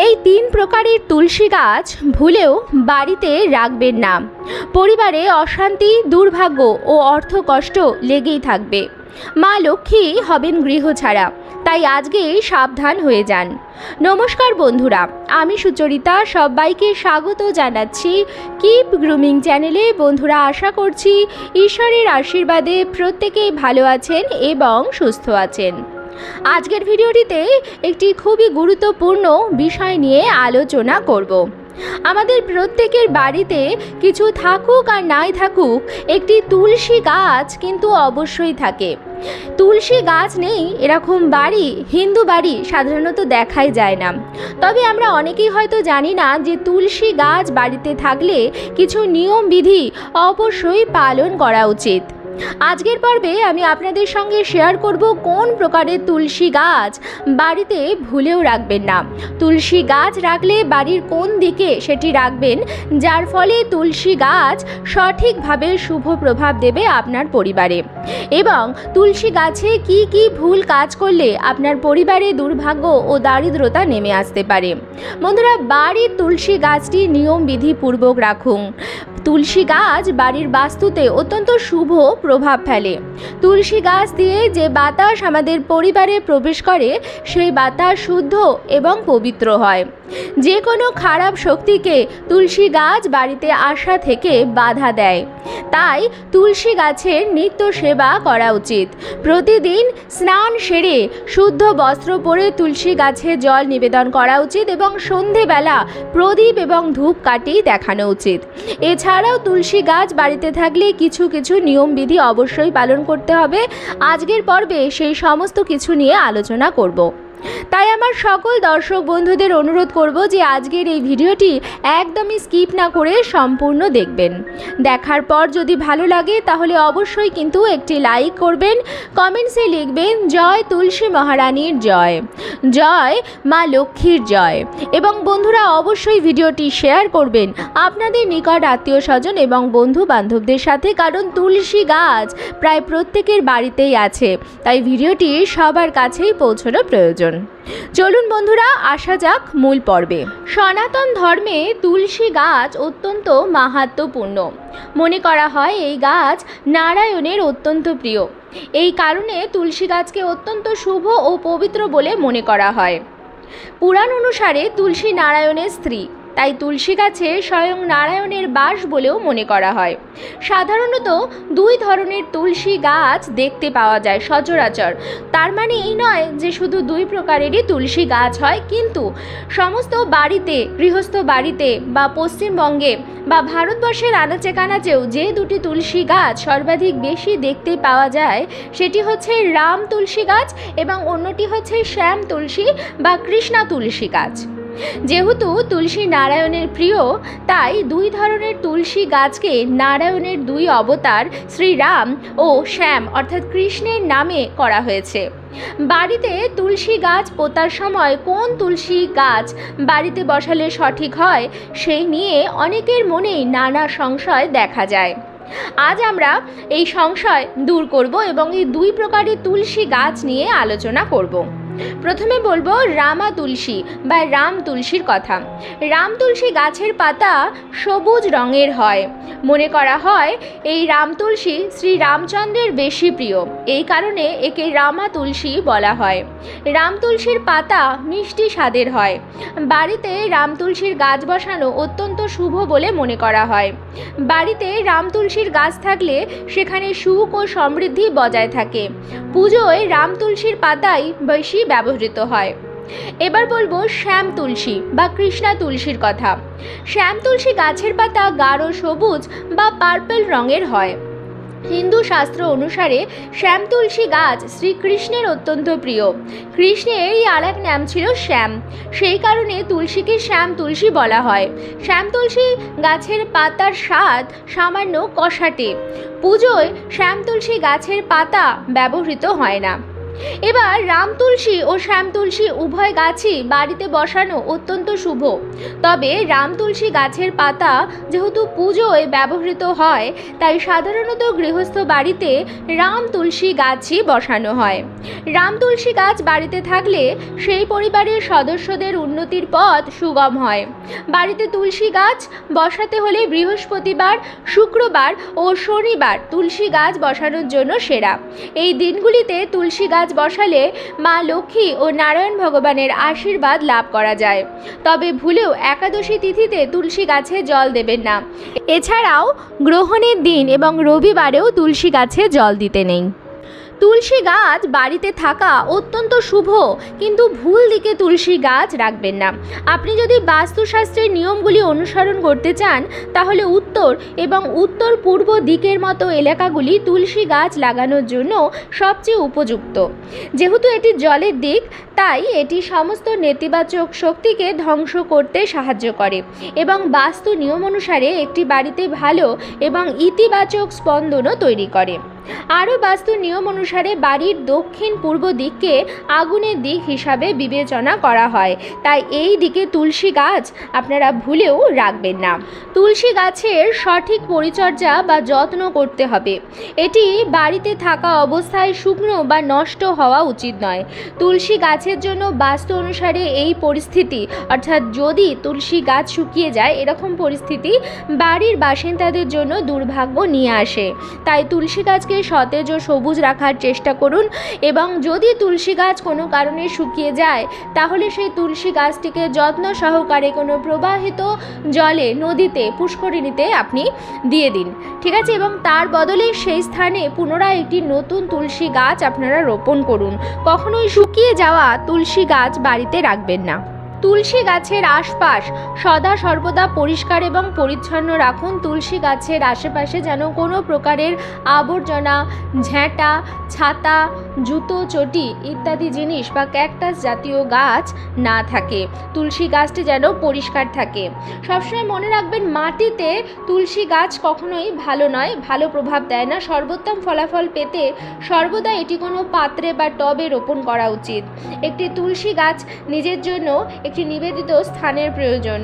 এই তিন প্রকারের তুলসী গাছ ভুলেও বাড়িতে রাখবেন না। পরিবারে অশান্তি, দুর্ভাগ্য ও অর্থকষ্ট লেগেই থাকবে। মা লক্ষ্মী হবেন গৃহছাড়া, তাই আজকেই সাবধান হয়ে যান। নমস্কার বন্ধুরা, আমি সুচরিতা সবাইকে স্বাগত জানাচ্ছি কিপ গ্রুমিং চ্যানেলে। বন্ধুরা, আশা করছি ঈশ্বরের আশীর্বাদে প্রত্যেকেই ভালো আছেন এবং সুস্থ আছেন। আজকের ভিডিওটিতে একটি খুবই গুরুত্বপূর্ণ বিষয় নিয়ে আলোচনা করব। আমাদের প্রত্যেকের বাড়িতে কিছু থাকুক আর নাই থাকুক, একটি তুলসী গাছ কিন্তু অবশ্যই থাকে। তুলসী গাছ নেই এরকম বাড়ি হিন্দু বাড়ি সাধারণত দেখাই যায় না। তবে আমরা অনেকেই হয়তো জানি না যে তুলসী গাছ বাড়িতে থাকলে কিছু নিয়ম বিধি অবশ্যই পালন করা উচিত। আজকের পর্বে আমি আপনাদের সঙ্গে শেয়ার করব কোন প্রকারের তুলসী গাছ বাড়িতে ভুলেও রাখবেন না। তুলসী গাছ রাখলে বাড়ির কোন দিকে সেটি রাখবেন, যার ফলে তুলসী গাছ সঠিকভাবে শুভ প্রভাব দেবে আপনার পরিবারে। এবং তুলসী গাছে কি কি ভুল কাজ করলে আপনার পরিবারে দুর্ভাগ্য ও দারিদ্রতা নেমে আসতে পারে। বন্ধুরা, বাড়ির তুলসী গাছটি নিয়ম বিধি পূর্বক রাখুন। তুলসী গাছ বাড়ির বাস্তুতে অত্যন্ত শুভ প্রভাব ফেলে। তুলসী গাছ দিয়ে যে বাতাস আমাদের পরিবারে প্রবেশ করে সেই বাতাস শুদ্ধ এবং পবিত্র হয়। যে কোনো খারাপ শক্তিকে তুলসী গাছ বাড়িতে আসা থেকে বাধা দেয়। তাই তুলসী গাছের নিত্য সেবা করা উচিত। প্রতিদিন স্নান সেরে শুদ্ধ বস্ত্র পরে তুলসী গাছে জল নিবেদন করা উচিত এবং সন্ধেবেলা প্রদীপ এবং ধূপকাঠি দেখানো উচিত। এছাড়াও তুলসী গাছ বাড়িতে থাকলে কিছু কিছু নিয়মবিধি অবশ্যই পালন করতে হবে। আজকের পর্বে সেই সমস্ত কিছু নিয়ে আলোচনা করব। তাই আমার সকল দর্শক বন্ধুদের অনুরোধ করব যে আজকের এই ভিডিওটি একদমই স্কিপ না করে সম্পূর্ণ দেখবেন। দেখার পর যদি ভালো লাগে তাহলে অবশ্যই কিন্তু একটি লাইক করবেন, কমেন্টসে লিখবেন জয় তুলসী মহারানীর জয়, জয় মা লক্ষ্মীর জয়। এবং বন্ধুরা, অবশ্যই ভিডিওটি শেয়ার করবেন আপনাদের নিকট আত্মীয় স্বজন এবং বন্ধু বান্ধবদের সাথে, কারণ তুলসী গাছ প্রায় প্রত্যেকের বাড়িতেই আছে, তাই ভিডিওটি সবার কাছেই পৌঁছানো প্রয়োজন। চলুন বন্ধুরা, আসা যাক মূল পর্বে। সনাতন ধর্মে তুলসী গাছ অত্যন্ত মাহাত্ম্যপূর্ণ। মনে করা হয় এই গাছ নারায়ণের অত্যন্ত প্রিয়। এই কারণে তুলসী গাছকে অত্যন্ত শুভ ও পবিত্র বলে মনে করা হয়। পুরাণ অনুসারে তুলসী নারায়ণের স্ত্রী, তাই তুলসী গাছে স্বয়ং নারায়ণের বাস বলেও মনে করা হয়। সাধারণত দুই ধরনের তুলসী গাছ দেখতে পাওয়া যায় সচরাচর। তার মানে এই নয় যে শুধু দুই প্রকারেরই তুলসী গাছ হয়, কিন্তু সমস্ত বাড়িতে, গৃহস্থ বাড়িতে বা পশ্চিমবঙ্গে বা ভারতবর্ষের আনাচে কানাচেও যে দুটি তুলসী গাছ সর্বাধিক বেশি দেখতে পাওয়া যায় সেটি হচ্ছে রাম তুলসী গাছ এবং অন্যটি হচ্ছে শ্যাম তুলসী বা কৃষ্ণা তুলসী গাছ। যেহেতু তুলসী নারায়ণের প্রিয়, তাই দুই ধরনের তুলসী গাছকে নারায়ণের দুই অবতার শ্রীরাম ও শ্যাম অর্থাৎ কৃষ্ণের নামে করা হয়েছে। বাড়িতে তুলসী গাছ পোতার সময় কোন তুলসী গাছ বাড়িতে বসালে সঠিক হয় সেই নিয়ে অনেকের মনেই নানা সংশয় দেখা যায়। আজ আমরা এই সংশয় দূর করব এবং এই দুই প্রকারের তুলসী গাছ নিয়ে আলোচনা করব। প্রথমে বলবো রামা তুলসী বা রাম তুলসীর কথা। রাম তুলসী গাছের পাতা সবুজ রঙের হয়। মনে করা হয় এই রাম তুলসী শ্রী রামচন্দ্রের বেশি প্রিয়, এই কারণে একে রামা তুলসী বলা হয়। রাম তুলসীর পাতা মিষ্টি স্বাদের হয়। বাড়িতে রাম তুলসীর গাছ বসানো অত্যন্ত শুভ বলে মনে করা হয়। বাড়িতে রাম তুলসীর গাছ থাকলে সেখানে সুখ ও সমৃদ্ধি বজায় থাকে। পুজোয় রাম তুলসীর পাতাই বেশি ব্যবহৃত হয়। এবার বলবো শ্যাম তুলসী বা কৃষ্ণা তুলসীর কথা। শ্যাম তুলসী গাছের পাতা গাঢ় সবুজ বা পার্পল রঙের হয়। হিন্দু শাস্ত্র অনুসারে শ্যাম তুলসী গাছ শ্রীকৃষ্ণের অত্যন্ত প্রিয়। কৃষ্ণের এই আরেক নাম ছিল শ্যাম, সেই কারণে তুলসীকে শ্যাম তুলসী বলা হয়। শ্যাম তুলসী গাছের পাতার স্বাদ সামান্য কষাটে। পুজোয় শ্যাম তুলসী গাছের পাতা ব্যবহৃত হয় না। এবার রাম তুলসী ও শ্যাম তুলসী উভয় গাছই বাড়িতে বসানো অত্যন্ত শুভ। তবে রাম তুলসী গাছের পাতা যেহেতু পুজোয় ব্যবহৃত হয়, তাই সাধারণত গৃহস্থ বাড়িতে রাম তুলসী গাছই বসানো হয়। রাম তুলসী গাছ বাড়িতে থাকলে সেই পরিবারের সদস্যদের উন্নতির পথ সুগম হয়। বাড়িতে তুলসী গাছ বসাতে হলে বৃহস্পতিবার, শুক্রবার ও শনিবার তুলসী গাছ বসানোর জন্য সেরা। এই দিনগুলিতে তুলসী গাছ বসালে মা লক্ষ্মী ও নারায়ণ ভগবানের আশীর্বাদ লাভ করা যায়। তবে ভুলেও একাদশী তিথিতে তুলসী গাছে জল দেবেন না। এছাড়াও গ্রহণের দিন এবং রবিবারেও তুলসী গাছে জল দিতে নেই। তুলসী গাছ বাড়িতে থাকা অত্যন্ত শুভ, কিন্তু ভুল দিকে তুলসী গাছ রাখবেন না। আপনি যদি বাস্তুশাস্ত্রের নিয়মগুলি অনুসরণ করতে চান, তাহলে উত্তর এবং উত্তর পূর্ব দিকের মতো এলাকাগুলি তুলসী গাছ লাগানোর জন্য সবচেয়ে উপযুক্ত। যেহেতু এটি জলের দিক, তাই এটি সমস্ত নেতিবাচক শক্তিকে ধ্বংস করতে সাহায্য করে এবং বাস্তু নিয়ম অনুসারে একটি বাড়িতে ভালো এবং ইতিবাচক স্পন্দনও তৈরি করে। আরও বাস্তু নিয়ম অনুসারে বাড়ির দক্ষিণ পূর্ব দিককে আগুনের দিক হিসাবে বিবেচনা করা হয়, তাই এই দিকে তুলসী গাছ আপনারা ভুলেও রাখবেন না। তুলসী গাছের সঠিক পরিচর্যা বা যত্ন করতে হবে। এটি বাড়িতে থাকা অবস্থায় শুকনো বা নষ্ট হওয়া উচিত নয়। তুলসী গাছের জন্য বাস্তু অনুসারে এই পরিস্থিতি, অর্থাৎ যদি তুলসী গাছ শুকিয়ে যায়, এরকম পরিস্থিতি বাড়ির বাসিন্দাদের জন্য দুর্ভাগ্য নিয়ে আসে। তাই তুলসী গাছকে সতেজ ও সবুজ রাখার চেষ্টা করুন এবং যদি তুলসী গাছ কোনো কারণে শুকিয়ে যায়, তাহলে সেই তুলসী গাছটিকে যত্ন সহকারে কোনো প্রবাহিত জলে, নদীতে, পুষ্করিণীতে আপনি দিয়ে দিন, ঠিক আছে? এবং তার বদলে সেই স্থানে পুনরায় একটি নতুন তুলসী গাছ আপনারা রোপণ করুন। কখনোই শুকিয়ে যাওয়া তুলসী গাছ বাড়িতে রাখবেন না। তুলসী গাছের আশপাশ সদা সর্বদা পরিষ্কার এবং পরিচ্ছন্ন রাখুন। তুলসী গাছের আশেপাশে যেন কোনো প্রকারের আবর্জনা, ঝ্যাঁটা, ছাতা, জুতো, চটি ইত্যাদি জিনিস বা ক্যাকটাস জাতীয় গাছ না থাকে। তুলসী গাছটি যেন পরিষ্কার থাকে। সবসময় মনে রাখবেন, মাটিতে তুলসী গাছ কখনোই ভালো নয়, ভালো প্রভাব দেয় না। সর্বোত্তম ফলাফল পেতে সর্বদা এটি কোনো পাত্রে বা টবে রোপণ করা উচিত। একটি তুলসী গাছ নিজের জন্য একটি নিবেদিত স্থানের প্রয়োজন।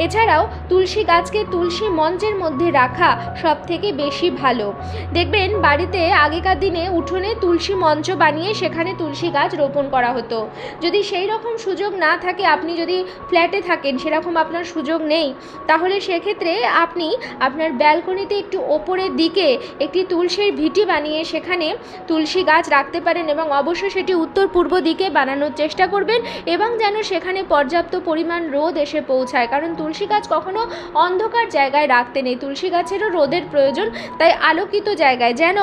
এছাড়াও তুলসী গাছকে তুলসী মঞ্চের মধ্যে রাখা সব থেকে বেশি ভালো। দেখবেন বাড়িতে আগেকার দিনে উঠোনে তুলসী মঞ্চ বানিয়ে সেখানে তুলসী গাছ রোপণ করা হতো। যদি সেই রকম সুযোগ না থাকে, আপনি যদি ফ্ল্যাটে থাকেন, সেরকম আপনার সুযোগ নেই, তাহলে সেক্ষেত্রে আপনি আপনার ব্যালকনিতে একটু ওপরের দিকে একটি তুলসীর ভিটি বানিয়ে সেখানে তুলসী গাছ রাখতে পারেন এবং অবশ্যই সেটি উত্তর পূর্ব দিকে বানানোর চেষ্টা করবেন এবং যেন সেখানে পর্যাপ্ত পরিমাণ রোদ এসে পৌঁছায়। কারণ তুলসী গাছ কখনো অন্ধকার জায়গায় রাখতে নেই, তুলসী গাছেরও রোদের প্রয়োজন। তাই আলোকিত জায়গায়, যেন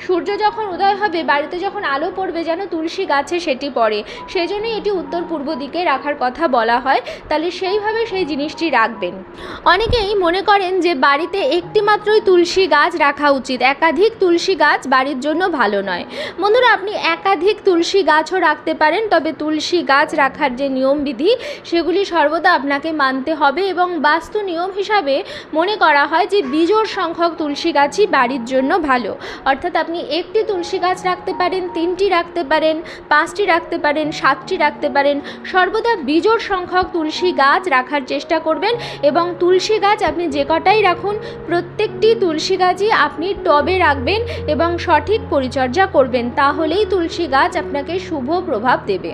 সূর্য যখন উদয় হবে, বাড়িতে যখন আলো পড়বে, যেন তুলসী গাছে সেটি পড়ে। সেই জন্যই এটি উত্তর পূর্ব দিকে রাখার কথা বলা হয়। তাহলে সেইভাবে সেই জিনিসটি রাখবেন। অনেকেই মনে করেন যে বাড়িতে একটি মাত্রই তুলসী গাছ রাখা উচিত, একাধিক তুলসী গাছ বাড়ির জন্য ভালো নয়। বন্ধুরা, আপনি একাধিক তুলসী গাছও রাখতে পারেন, তবে তুলসী গাছ রাখার যে নিয়মবিধি সেগুলি সর্বদা আপনাকে মানতে হবে এবং বাস্তু নিয়ম হিসাবে মনে করা হয় যে বিজোড় সংখ্যক তুলসী গাছই বাড়ির জন্য ভালো। অর্থাৎ আপনি একটি তুলসী গাছ রাখতে পারেন, 3টি রাখতে পারেন, 5টি রাখতে পারেন, 7টি রাখতে পারেন। সর্বদা বিজোড় সংখ্যক তুলসী গাছ রাখার চেষ্টা করবেন এবং তুলসী গাছ আপনি যে কটাই রাখুন, প্রত্যেকটি তুলসী গাছই আপনি টবে রাখবেন এবং সঠিক পরিচর্যা করবেন। তাহলেই তুলসী গাছ আপনাকে শুভ প্রভাব দেবে।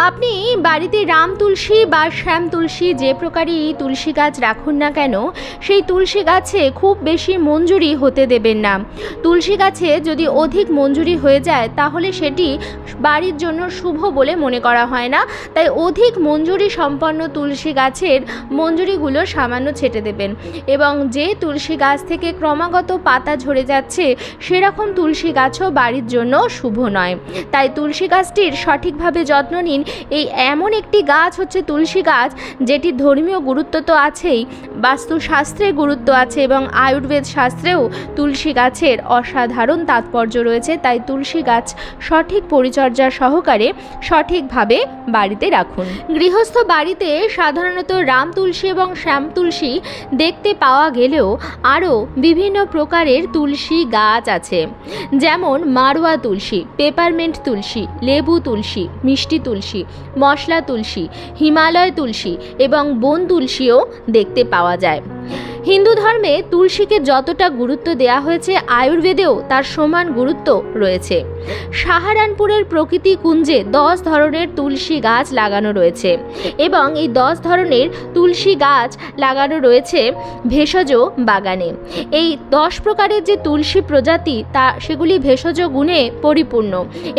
আপনি বাড়িতে রাম তুলসী বা শ্যাম তুলসী যে প্রকারই তুলসী গাছ রাখুন না কেন, সেই তুলসী গাছে খুব বেশি মঞ্জুরি হতে দেবেন না। তুলসী গাছে যদি অধিক মঞ্জুরি হয়ে যায়, তাহলে সেটি বাড়ির জন্য শুভ বলে মনে করা হয় না। তাই অধিক মঞ্জুরি সম্পন্ন তুলসী গাছের মঞ্জুরিগুলো সামান্য ছেটে দেবেন এবং যে তুলসী গাছ থেকে ক্রমাগত পাতা ঝরে যাচ্ছে, সেরকম তুলসী গাছও বাড়ির জন্য শুভ নয়। তাই তুলসী গাছটির সঠিকভাবে যত্ন যত্ন নিন। এই এমন একটি গাছ হচ্ছে তুলসী গাছ, যেটি ধর্মীয় গুরুত্ব তো আছেই, বাস্তুশাস্ত্রে গুরুত্ব আছে এবং আয়ুর্বেদ শাস্ত্রেও তুলসী গাছের অসাধারণ তাৎপর্য রয়েছে। তাই তুলসী গাছ সঠিক পরিচর্যা সহকারে সঠিকভাবে বাড়িতে রাখুন। গৃহস্থ বাড়িতে সাধারণত রাম তুলসী এবং শ্যাম তুলসী দেখতে পাওয়া গেলেও আরও বিভিন্ন প্রকারের তুলসী গাছ আছে, যেমন মারোয়া তুলসী, পেপারমেন্ট তুলসী, লেবু তুলসী, মিষ্টি তুলসী, মশলা তুলসী, হিমালয় তুলসী এবং বন তুলসীও দেখতে পাওয়া যায়। হিন্দু ধর্মে তুলসীকে যতটা গুরুত্ব দেওয়া হয়েছে, আয়ুর্বেদেও তার সমান গুরুত্ব রয়েছে। সাহারানপুরের প্রকৃতি কুঞ্জে 10 ধরনের তুলসী গাছ লাগানো রয়েছে এবং এই 10 ধরনের তুলসী গাছ লাগানো রয়েছে ভেষজ বাগানে। এই 10 প্রকারের যে তুলসী প্রজাতি সেগুলি ভেষজ গুণে পরিপূর্ণ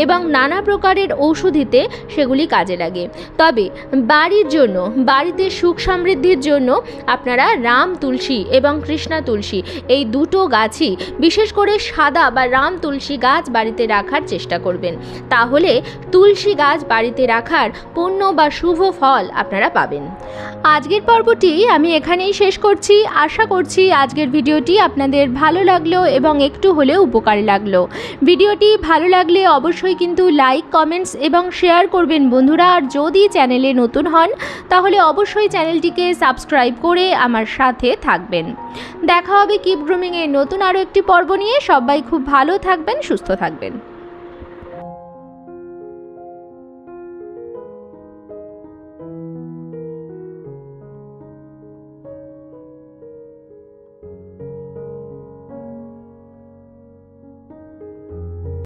এবং নানা প্রকারের ঔষধিতে সেগুলি কাজে লাগে। তবে বাড়ির জন্য, বাড়িতে সুখ সমৃদ্ধির জন্য আপনারা রাম তুলসী এবং কৃষ্ণা তুলসী এই দুটো গাছই, বিশেষ করে সাদা বা রাম তুলসী গাছ বাড়িতে রাখার চেষ্টা করবেন। তাহলে তুলসী গাছ বাড়িতে রাখার পুণ্য বা শুভ ফল আপনারা পাবেন। আজকের পর্বটি আমি এখানেই শেষ করছি। আশা করছি আজকের ভিডিওটি আপনাদের ভালো লাগলো এবং একটু হলেও উপকারে লাগলো। ভিডিওটি ভালো লাগলে অবশ্যই কিন্তু লাইক, কমেন্টস এবং শেয়ার করবেন বন্ধুরা। আর যদি চ্যানেলে নতুন হন তাহলে অবশ্যই চ্যানেলটিকে সাবস্ক্রাইব করে আমার সাথে থাকবেন। দেখা হবে কিপ গ্রুমিংয়ের নতুন আরও একটি পর্ব নিয়ে। সবাই খুব ভালো থাকবেন, সুস্থ থাকবেন।